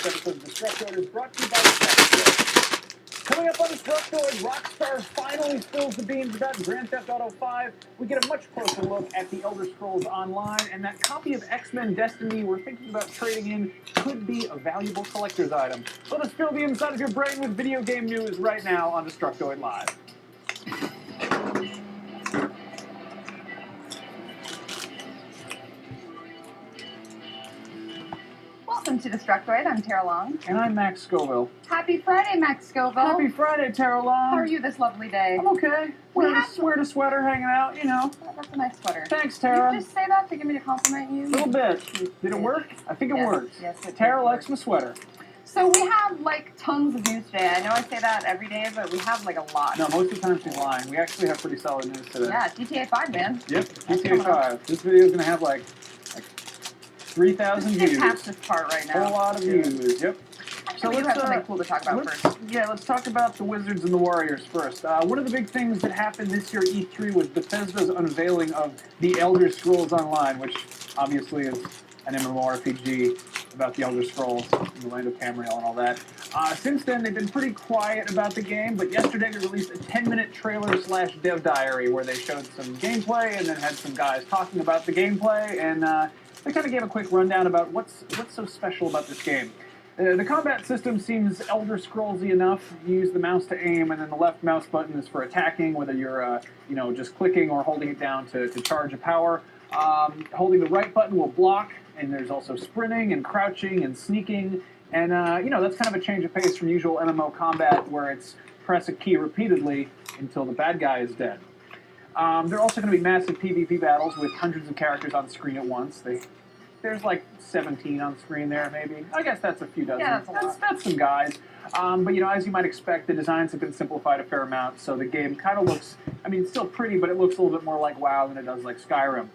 This episode of Destructoid is brought to you by Destructoid. Coming up on Destructoid, Rockstar finally spills the beans about Grand Theft Auto 5. We get a much closer look at the Elder Scrolls Online, and that copy of X-Men Destiny we're thinking about trading in could be a valuable collector's item. Let us fill the inside of your brain with video game news right now on Destructoid Live. Welcome to Destructoid. I'm Tara Long. And I'm Max Scoville. Happy Friday, Max Scoville. Happy Friday, Tara Long. How are you this lovely day? I'm okay. Wearing a sweater, hanging out, you know. That's a nice sweater. Thanks, Tara. Did you just say that to get me to compliment you? A little bit. Did it work? I think it works. Yes, it Tara did likes work. my sweater. So we have, like, tons of news today. I know I say that every day, but we have, like, a lot. No, most of the time she's lying. We actually have pretty solid news today. Yeah, GTA 5, man. Yep, GTA 5. This video is going to have, like 3,000 views. Just past this part right now. A whole lot of views, yep. Actually, we have something cool to talk about first. Yeah, let's talk about the Wizards and the Warriors first. One of the big things that happened this year at E3 was Bethesda's unveiling of the Elder Scrolls Online, which obviously is an MMORPG about the Elder Scrolls in the land of Tamriel and all that. Since then, they've been pretty quiet about the game, but yesterday they released a 10-minute trailer/dev diary where they showed some gameplay and then had some guys talking about the gameplay, and they kind of gave a quick rundown about what's so special about this game. The combat system seems Elder Scrolls-y enough. You use the mouse to aim, and then the left mouse button is for attacking, whether you're just clicking or holding it down to charge a power. Holding the right button will block, and there's also sprinting and crouching and sneaking. And, that's kind of a change of pace from usual MMO combat where it's press a key repeatedly until the bad guy is dead. There are also going to be massive PvP battles with hundreds of characters on screen at once. There's like 17 on screen there, maybe. I guess that's a few dozen. Yeah, that's some guys. But, as you might expect, the designs have been simplified a fair amount, so the game kind of looks, it's still pretty, but it looks a little bit more like WoW than it does like Skyrim.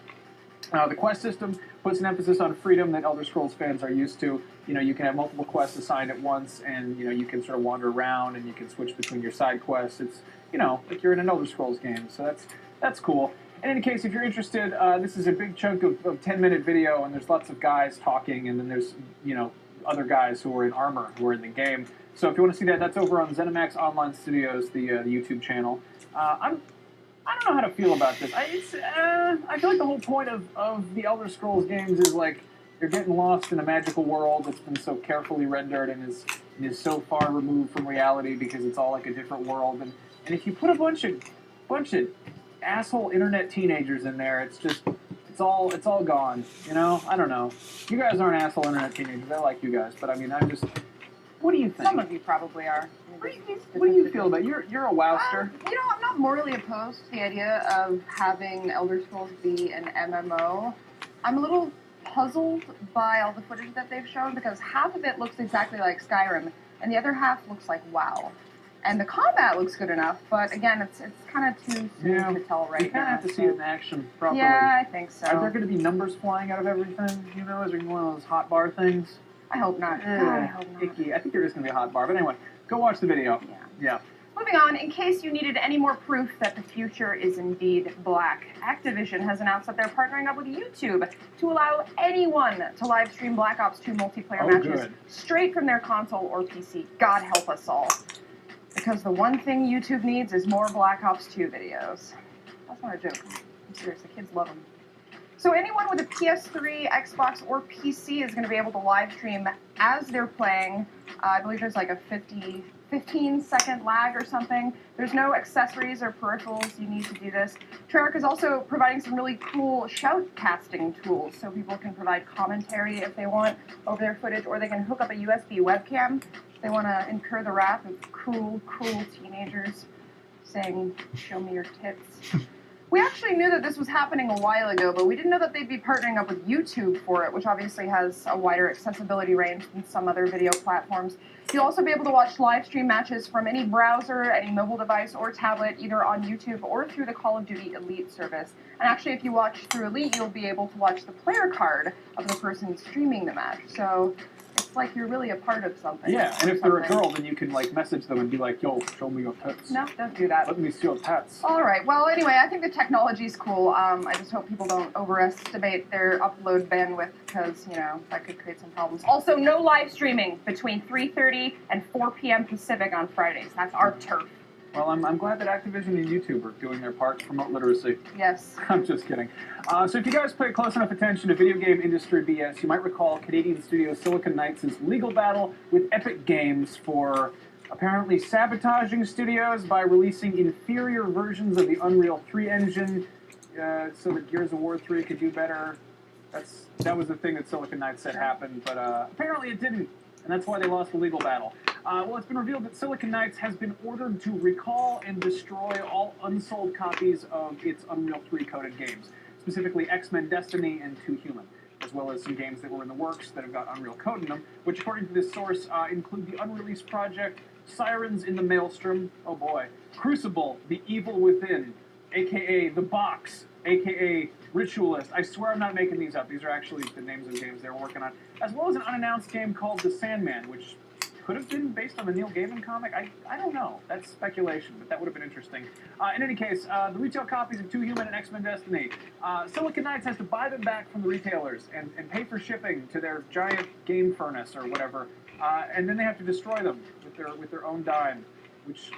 The quest system puts an emphasis on freedom that Elder Scrolls fans are used to. You can have multiple quests assigned at once, and, you can sort of wander around, and you can switch between your side quests. It's, like you're in an Elder Scrolls game, so that's cool. In any case, if you're interested, this is a big chunk of 10-minute video, and there's lots of guys talking, and then there's, other guys who are in armor who are in the game. So if you want to see that, that's over on ZeniMax Online Studios, the YouTube channel. I don't know how to feel about this. I feel like the whole point of the Elder Scrolls games is like you're getting lost in a magical world that's been so carefully rendered and is so far removed from reality because it's all like a different world. And if you put a bunch of asshole internet teenagers in there, it's all gone. I don't know. You guys aren't asshole internet teenagers. I like you guys, but what do you think? Some of you probably are. What do you feel about it? You're a wowster. I'm not morally opposed to the idea of having Elder Scrolls be an MMO. I'm a little puzzled by all the footage that they've shown because half of it looks exactly like Skyrim, and the other half looks like WoW. And the combat looks good enough, but again, it's kind of too soon to tell right now. You kind of have to see it in action properly. Yeah, I think so. Are there going to be numbers flying out of everything? Is there one of those hot bar things? I hope not. I hope not. Icky. I think there is going to be a hot bar, but anyway, go watch the video. Yeah. Moving on, in case you needed any more proof that the future is indeed black, Activision has announced that they're partnering up with YouTube to allow anyone to live stream Black Ops 2 multiplayer matches straight from their console or PC. God help us all. Because the one thing YouTube needs is more Black Ops 2 videos. That's not a joke. I'm serious, the kids love them. So anyone with a PS3, Xbox, or PC is going to be able to live stream as they're playing. I believe there's like a 15-second lag or something. There's no accessories or peripherals you need to do this. Treyarch is also providing some really cool shoutcasting tools, so people can provide commentary if they want over their footage, or they can hook up a USB webcam if they want to incur the wrath of cruel teenagers saying, "Show me your tits." We actually knew that this was happening a while ago, but we didn't know that they'd be partnering up with YouTube for it, which obviously has a wider accessibility range than some other video platforms. You'll also be able to watch live stream matches from any browser, any mobile device, or tablet, either on YouTube or through the Call of Duty Elite service. And actually, if you watch through Elite, you'll be able to watch the player card of the person streaming the match. So if It's like you're really a part of something. Yeah, and if they're a girl, then you can like message them and be like, "Yo, show me your tits." No, don't do that. Let me see your tits. All right. Well, anyway, I think the technology's cool. I just hope people don't overestimate their upload bandwidth because, that could create some problems. Also, no live streaming between 3:30 and 4 p.m. Pacific on Fridays. That's our turf. Well, I'm glad that Activision and YouTube are doing their part to promote literacy. Yes. I'm just kidding. So if you guys pay close enough attention to video game industry BS, you might recall Canadian studio Silicon Knights' legal battle with Epic Games for apparently sabotaging studios by releasing inferior versions of the Unreal 3 engine so that Gears of War 3 could do better. That was the thing that Silicon Knights said happened, but apparently it didn't, and that's why they lost the legal battle. Well, it's been revealed that Silicon Knights has been ordered to recall and destroy all unsold copies of its Unreal 3 coded games, specifically X-Men Destiny and 2 Human, as well as some games that were in the works that have got Unreal code in them, which according to this source include the unreleased project Sirens in the Maelstrom, oh boy, Crucible, The Evil Within, aka The Box, aka Ritualist. I swear I'm not making these up. These are actually the names of the games they're working on, as well as an unannounced game called The Sandman, which could have been based on the Neil Gaiman comic. I don't know. That's speculation, but that would have been interesting. In any case, the retail copies of 2 Human and X-Men Destiny, Silicon Knights has to buy them back from the retailers and pay for shipping to their giant game furnace or whatever, and then they have to destroy them with their own dime, which,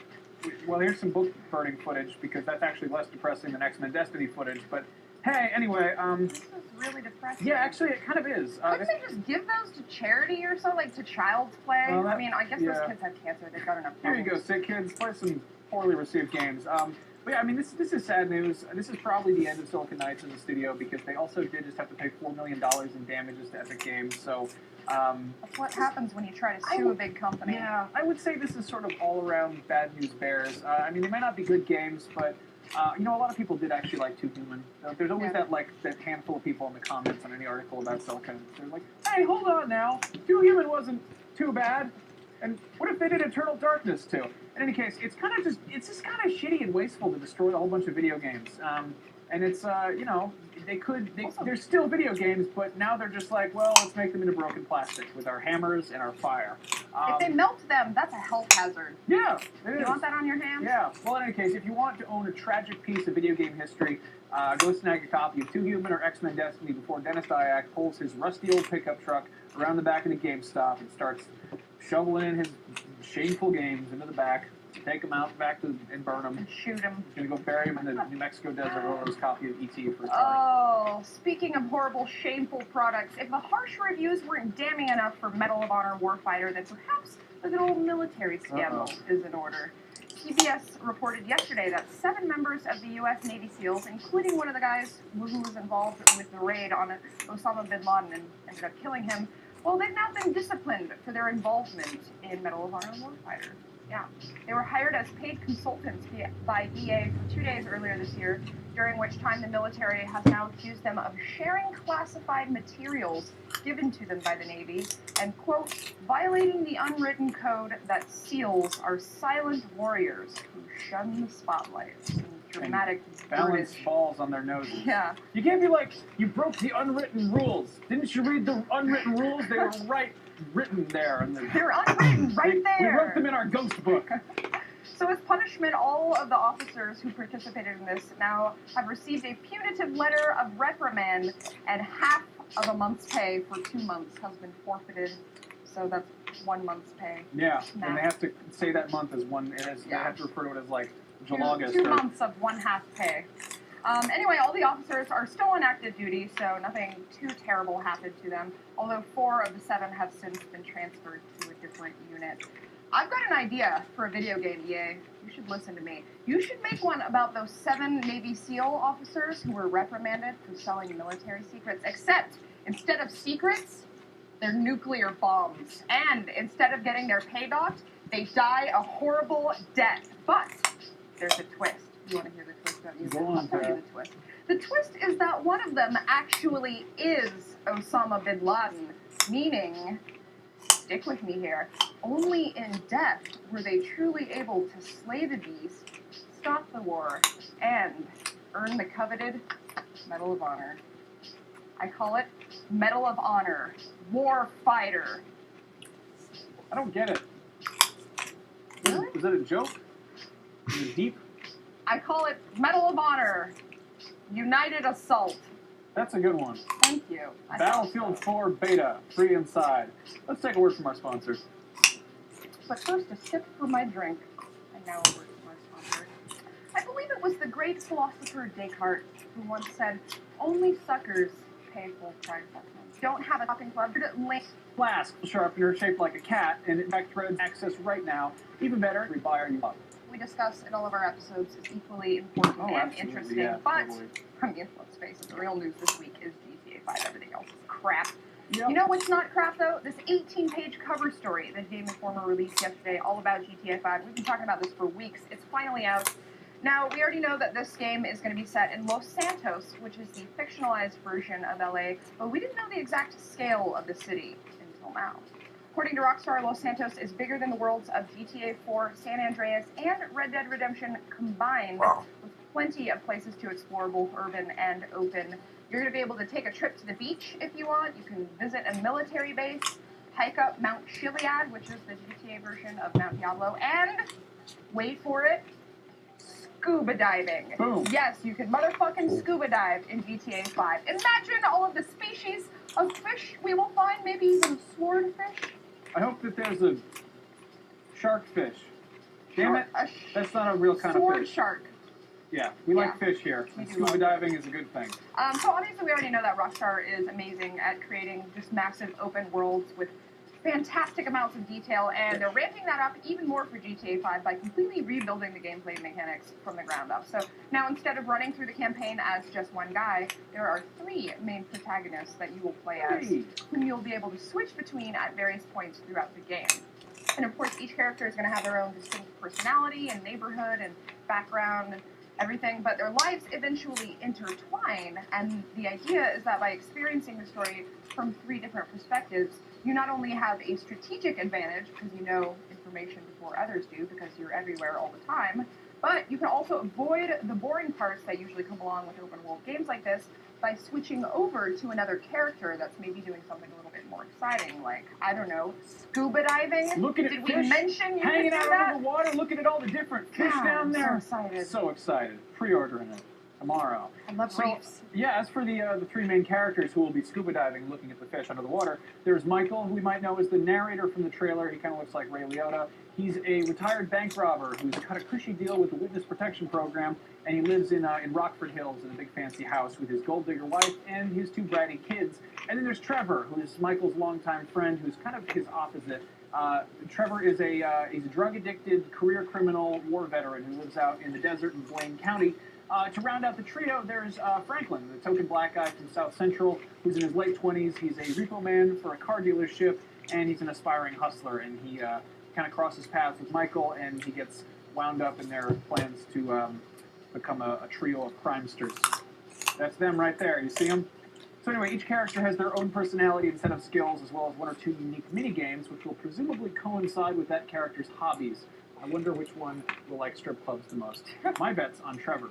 well, here's some book burning footage because that's actually less depressing than X-Men Destiny footage, but hey, anyway, This is really depressing. yeah, actually, it kind of is. Couldn't they just give those to charity or so, like to Child's Play? Well, I mean, I guess yeah. those kids have cancer. They've got enough Here you problems. go, sick kids. Play some poorly received games. But yeah, I mean, this is sad news. This is probably the end of Silicon Knights as a studio because they also did just have to pay $4 million in damages to Epic Games. So that's what happens when you try to sue a big company. Yeah, I would say this is sort of all around bad news bears. I mean, they might not be good games, but a lot of people did actually like 2 Human. There's always that handful of people in the comments on any article about Silicon. They're like, hey, hold on now. 2 Human wasn't too bad. And what if they did Eternal Darkness too? In any case, it's just kind of shitty and wasteful to destroy a whole bunch of video games. And it's they're still video games, but now they're just like, well, let's make them into broken plastic with our hammers and our fire. If they melt them, that's a health hazard. Yeah, it is. You want that on your hands? Yeah. Well, in any case, if you want to own a tragic piece of video game history, go snag a copy of 2 Human or X-Men Destiny before Dennis Dyack pulls his rusty old pickup truck around the back of the GameStop and starts shoveling in his shameful games into the back. Take them out back and burn them. And shoot them. He's going to go bury them in the New Mexico desert or his copy of E.T. for a story. Oh, speaking of horrible, shameful products, if the harsh reviews weren't damning enough for Medal of Honor Warfighter, then perhaps a good old military scandal is in order. CBS reported yesterday that 7 members of the U.S. Navy SEALs, including one of the guys who was involved with the raid on Osama bin Laden and ended up killing him, well, they've now been disciplined for their involvement in Medal of Honor Warfighter. Yeah. They were hired as paid consultants by EA for 2 days earlier this year, during which time the military has now accused them of sharing classified materials given to them by the Navy and, quote, violating the unwritten code that SEALs are silent warriors who shun the spotlight. Dramatic balance British. balls on their noses. Yeah. You can't be like, you broke the unwritten rules. Didn't you read the unwritten rules? They were written there. They're unwritten right there. We wrote them in our ghost book. So as punishment, all of the officers who participated in this now have received a punitive letter of reprimand, and half of a month's pay for 2 months has been forfeited. So that's 1 month's pay. Yeah, now. And they have to say that month as one. They have to refer to it as like July. 2 months of 1/2 pay. Anyway, all the officers are still on active duty, so nothing too terrible happened to them, although 4 of the 7 have since been transferred to a different unit. I've got an idea for a video game, EA. You should listen to me. You should make one about those 7 Navy SEAL officers who were reprimanded for selling military secrets, except instead of secrets, they're nuclear bombs. And instead of getting their pay docked, they die a horrible death. But there's a twist. You want to hear the twist, don't you? Go on, I'll tell you the twist. The twist is that one of them actually is Osama bin Laden, meaning, stick with me here, only in death were they truly able to slay the beast, stop the war, and earn the coveted Medal of Honor. I call it Medal of Honor, War Fighter. I don't get it. Really? Was that a joke? Is it deep? I call it Medal of Honor. United Assault. That's a good one. Thank you. Battlefield 4 Beta, free inside. Let's take a word from our sponsors. But first, a sip for my drink. And now a word from our sponsor. I believe it was the great philosopher Descartes who once said, "Only suckers pay full price." Don't have a talking club. Flask sharpener shaped like a cat, and in fact, threads access right now. Even better, we buy or you love. We discuss in all of our episodes is equally important and interesting, yeah, but totally. I mean, let's face it, the real news this week is GTA 5. Everything else is crap. Yep. You know what's not crap, though? This 18-page cover story that Game Informer released yesterday, all about GTA 5. We've been talking about this for weeks. It's finally out. Now, we already know that this game is going to be set in Los Santos, which is the fictionalized version of LA, but we didn't know the exact scale of the city until now. According to Rockstar, Los Santos is bigger than the worlds of GTA 4, San Andreas, and Red Dead Redemption combined, with plenty of places to explore, both urban and open. You're going to be able to take a trip to the beach if you want. You can visit a military base, hike up Mount Chiliad, which is the GTA version of Mount Diablo, and, wait for it, scuba diving. Boom. Yes, you can motherfucking scuba dive in GTA 5. Imagine all of the species of fish we will find, maybe even swordfish. I hope that there's a shark fish. Damn it, that's not a real kind of sword fish. shark. Yeah, we like fish here. And scuba diving is a good thing. So obviously we already know that Rockstar is amazing at creating just massive open worlds with fantastic amounts of detail, and they're ramping that up even more for GTA 5 by completely rebuilding the gameplay mechanics from the ground up. So now instead of running through the campaign as just one guy, there are 3 main protagonists that you will play as, whom you'll be able to switch between at various points throughout the game. And of course, each character is going to have their own distinct personality and neighborhood and background and everything, but their lives eventually intertwine, and the idea is that by experiencing the story from 3 different perspectives, you not only have a strategic advantage, because you know information before others do, because you're everywhere all the time, but you can also avoid the boring parts that usually come along with open world games like this by switching over to another character that's maybe doing something a little bit more exciting, like, I don't know, scuba diving? Looking at Did fish we mention you hanging could do out that? over the water, looking at all the different fish down there. I'm so excited. So excited. Pre-ordering it tomorrow. I love reefs. Yeah, as for the 3 main characters who will be scuba diving, looking at the fish under the water, there's Michael, who we might know as the narrator from the trailer. He kind of looks like Ray Liotta. He's a retired bank robber who's cut a cushy deal with the Witness Protection Program, and he lives in Rockford Hills in a big fancy house with his gold digger wife and his 2 bratty kids. And then there's Trevor, who is Michael's longtime friend, who's kind of his opposite. Trevor is he's a drug-addicted career criminal war veteran who lives out in the desert in Blaine County. To round out the trio, there's Franklin, the token black guy from South Central, who's in his late 20s. He's a repo man for a car dealership, and he's an aspiring hustler. And he kind of crosses paths with Michael, and he gets wound up in their plans to become a trio of crimesters. That's them right there. You see them? So anyway, each character has their own personality and set of skills, as well as 1 or 2 unique mini-games, which will presumably coincide with that character's hobbies. I wonder which one will like strip clubs the most. My bet's on Trevor.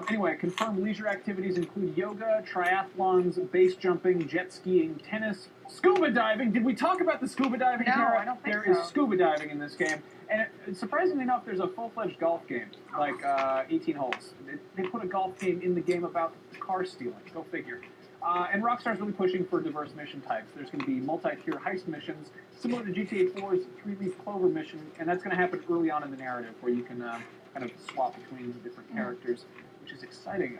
Anyway, confirmed leisure activities include yoga, triathlons, base jumping, jet skiing, tennis, scuba diving. Did we talk about the scuba diving, No, Tara? I don't think There so. is scuba diving in this game. And surprisingly enough, there's a full-fledged golf game, like 18 holes. They put a golf game in the game about car stealing. Go figure. And Rockstar's really pushing for diverse mission types. There's going to be multi-tier heist missions, similar to GTA 4's 3-leaf clover mission, and that's going to happen early on in the narrative, where you can kind of swap between the different characters, which is exciting.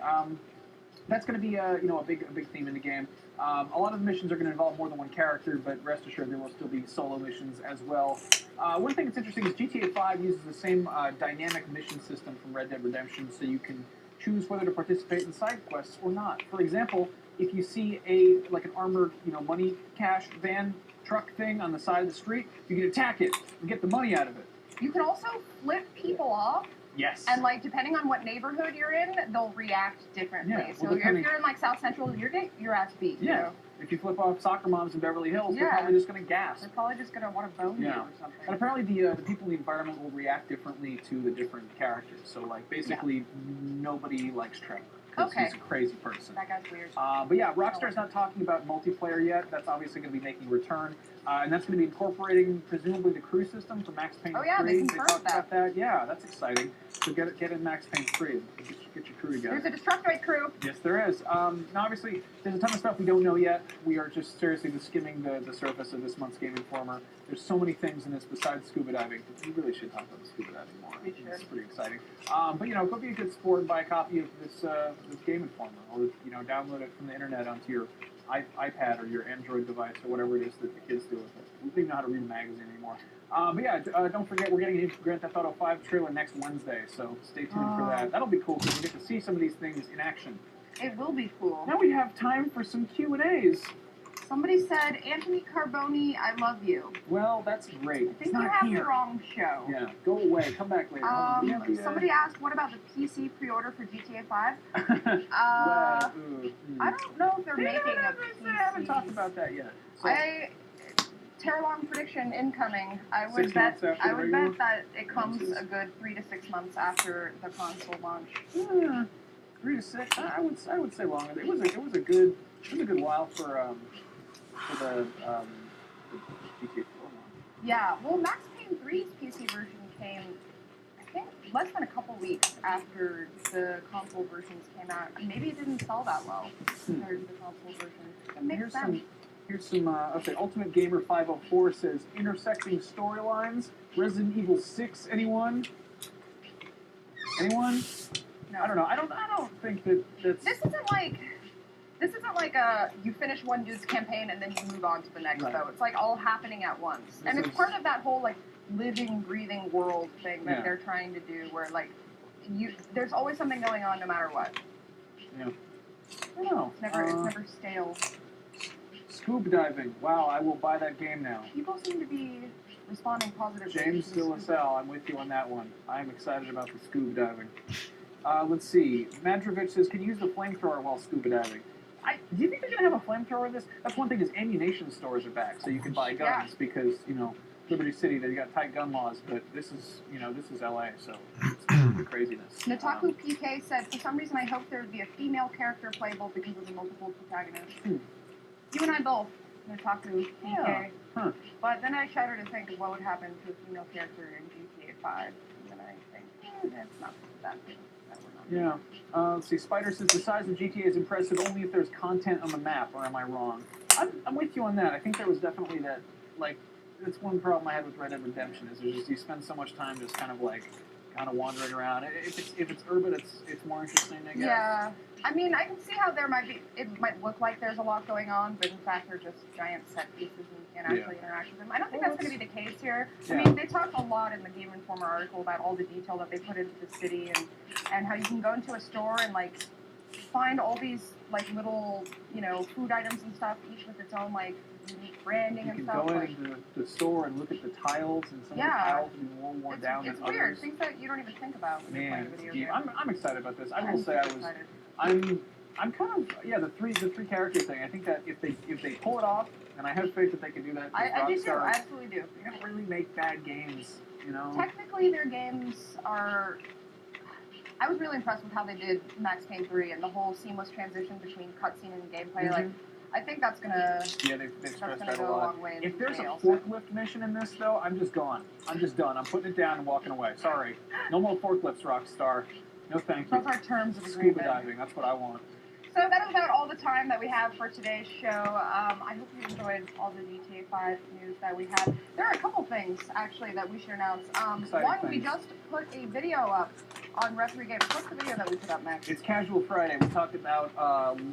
That's going to be a big theme in the game. A lot of the missions are going to involve more than one character, but rest assured there will still be solo missions as well. One thing that's interesting is GTA 5 uses the same dynamic mission system from Red Dead Redemption, so you can choose whether to participate in side quests or not. For example, if you see an armored, money cash van truck thing on the side of the street, you can attack it and get the money out of it. You can also flip people off. Yes. And depending on what neighborhood you're in, they'll react differently. Yeah, so if you're in South Central, you're getting your ass beat. Yeah. You know? If you flip off soccer moms in Beverly Hills, they're probably just going to gas. They're probably just going to want to bone you or something. And apparently the people in the environment will react differently to the different characters. So basically nobody likes Trevor. because Okay. he's a crazy person. That guy's weird. But yeah, Rockstar's not talking about multiplayer yet. That's obviously going to be making a return. And that's going to be incorporating, presumably, the crew system for Max Payne 3. Oh, yeah, they confirmed talked that. about that. Yeah, that's exciting. So get in Max Payne 3. Get your crew together. There's a Destructoid crew. Yes, there is. Now, obviously, there's a ton of stuff we don't know yet. We are just seriously just skimming the surface of this month's Game Informer. There's so many things in this besides scuba diving. We really should talk about scuba diving more. We should. It's pretty exciting. But, go be a good sport and buy a copy of this Game Informer. Or, download it from the internet onto your iPad or your Android device or whatever it is that the kids do with it. We don't even know how to read a magazine anymore. But yeah, don't forget, we're getting a new Grand Theft Auto 5 trailer next Wednesday, so stay tuned for that. That'll be cool because we get to see some of these things in action. It will be cool. Now we have time for some Q&As. Somebody said, Anthony Carboni, I love you. Well, that's great. I think you have the wrong show. Yeah, go away. Come back later. Somebody asked, what about the PC pre-order for GTA 5? I I don't know if they're making a PC. I haven't talked about that yet. So. Terralong prediction incoming. I 6 would months bet. after I would regular bet that it comes a good 3 to 6 months after the console launch. Yeah, 3 to 6. I would say longer. It was a good while for the GTA 4 one. Yeah. Well, Max Payne 3's PC version came, I think, less than a couple weeks after the console versions came out. Maybe it didn't sell that well compared to the console version. It makes sense. Here's some, okay, Ultimate Gamer 504 says, intersecting storylines, Resident Evil 6, anyone? Anyone? No. I don't know. I don't think that's... This isn't like a, you finish one dude's campaign and then you move on to the next, though. It's like all happening at once. And it's part of that whole, like, living, breathing world thing that they're trying to do, where, like, there's always something going on no matter what. Yeah. I don't know. It's never stale. Scuba diving. Wow, I will buy that game now. People seem to be responding positively. James Dillasell, I'm with you on that one. I'm excited about the scuba diving. Let's see. Madrovich says, can you use the flamethrower while scuba diving? Do you think they're going to have a flamethrower in this? That's one thing is ammunition stores are back, so you can buy guns because, Liberty City, they've got tight gun laws, but this is LA, so it's the craziness. Nataku PK said, for some reason I hope there would be a female character playable because of the multiple protagonists. You and I both, Nataku PK. Yeah. Huh. But then I shudder to think of what would happen to a female character in GTA 5. And then I think, that's not that good. Yeah. Let's see. Spider says the size of GTA is impressive only if there's content on the map, or am I wrong? I'm with you on that. I think there was definitely that, like, that's one problem I had with Red Dead Redemption is there's just you spend so much time just kind of wandering around. If it's urban, it's more interesting, I guess. Yeah. I mean, I can see how it might look like there's a lot going on, but in fact they're just giant set pieces and you can't actually interact with them. I don't think that's going to be the case here. Yeah. I mean, they talked a lot in the Game Informer article about all the detail that they put into the city and how you can go into a store and, like, find all these, like, little, food items and stuff, each with its own, like, unique branding and stuff. You can go into the store and look at the tiles, and some of the tiles will be more worn down than others. It's weird. Things that you don't even think about when you're playing a video game. I'm excited about this. I will say I'm kind of the three character thing. I think that if they pull it off, and I have faith that they can do that. I do too. I absolutely do. They don't really make bad games, Technically, their games are. I was really impressed with how they did Max Payne 3 and the whole seamless transition between cutscene and gameplay. Like, I think that's gonna. Yeah, they've stressed that a go lot. a long way. If there's a forklift mission in this, though, I'm just gone. I'm just done. I'm putting it down and walking away. Sorry, no more forklifts, Rockstar. No, thank you. Those are terms of agreement. Scuba diving. That's what I want. So that is about all the time that we have for today's show. I hope you enjoyed all the GTA 5 news that we had. There are a couple things, actually, that we should announce. We just put a video up on Rev3 Games. What's the video that we put up next? It's Casual Friday. We talked about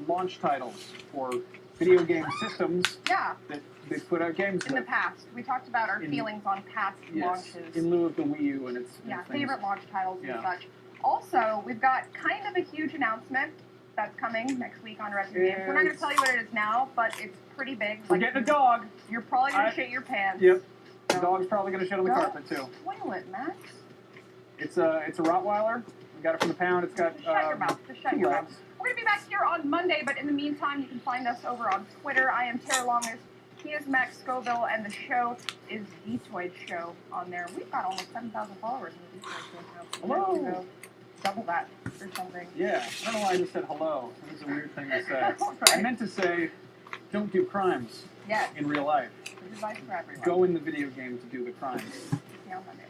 launch titles for video game systems that they put out games in the past. We talked about our feelings on past launches. In lieu of the Wii U and its favorite launch titles and such. Also, we've got kind of a huge announcement that's coming next week on Revision3. We're not going to tell you what it is now, but it's pretty big. We're getting a dog. You're probably going to shit your pants. Yep. The dog's probably going to shit on the carpet, too. Spoil it, Max. It's a Rottweiler. We got it from the pound. It's got shut your mouth. Just shut your mouth. We're going to be back here on Monday, but in the meantime, you can find us over on Twitter. I am Tara Longers. He is Max Scoville, and the show is Destructoid Show on there. We've got almost 7,000 followers in the Destructoid Show. Hello. double that or something. Yeah, I don't know why I just said hello. That was a weird thing to say. Right. I meant to say, don't do crimes Yes. in real life. Good advice for everyone. Go in the video game to do the crimes. See you on Monday.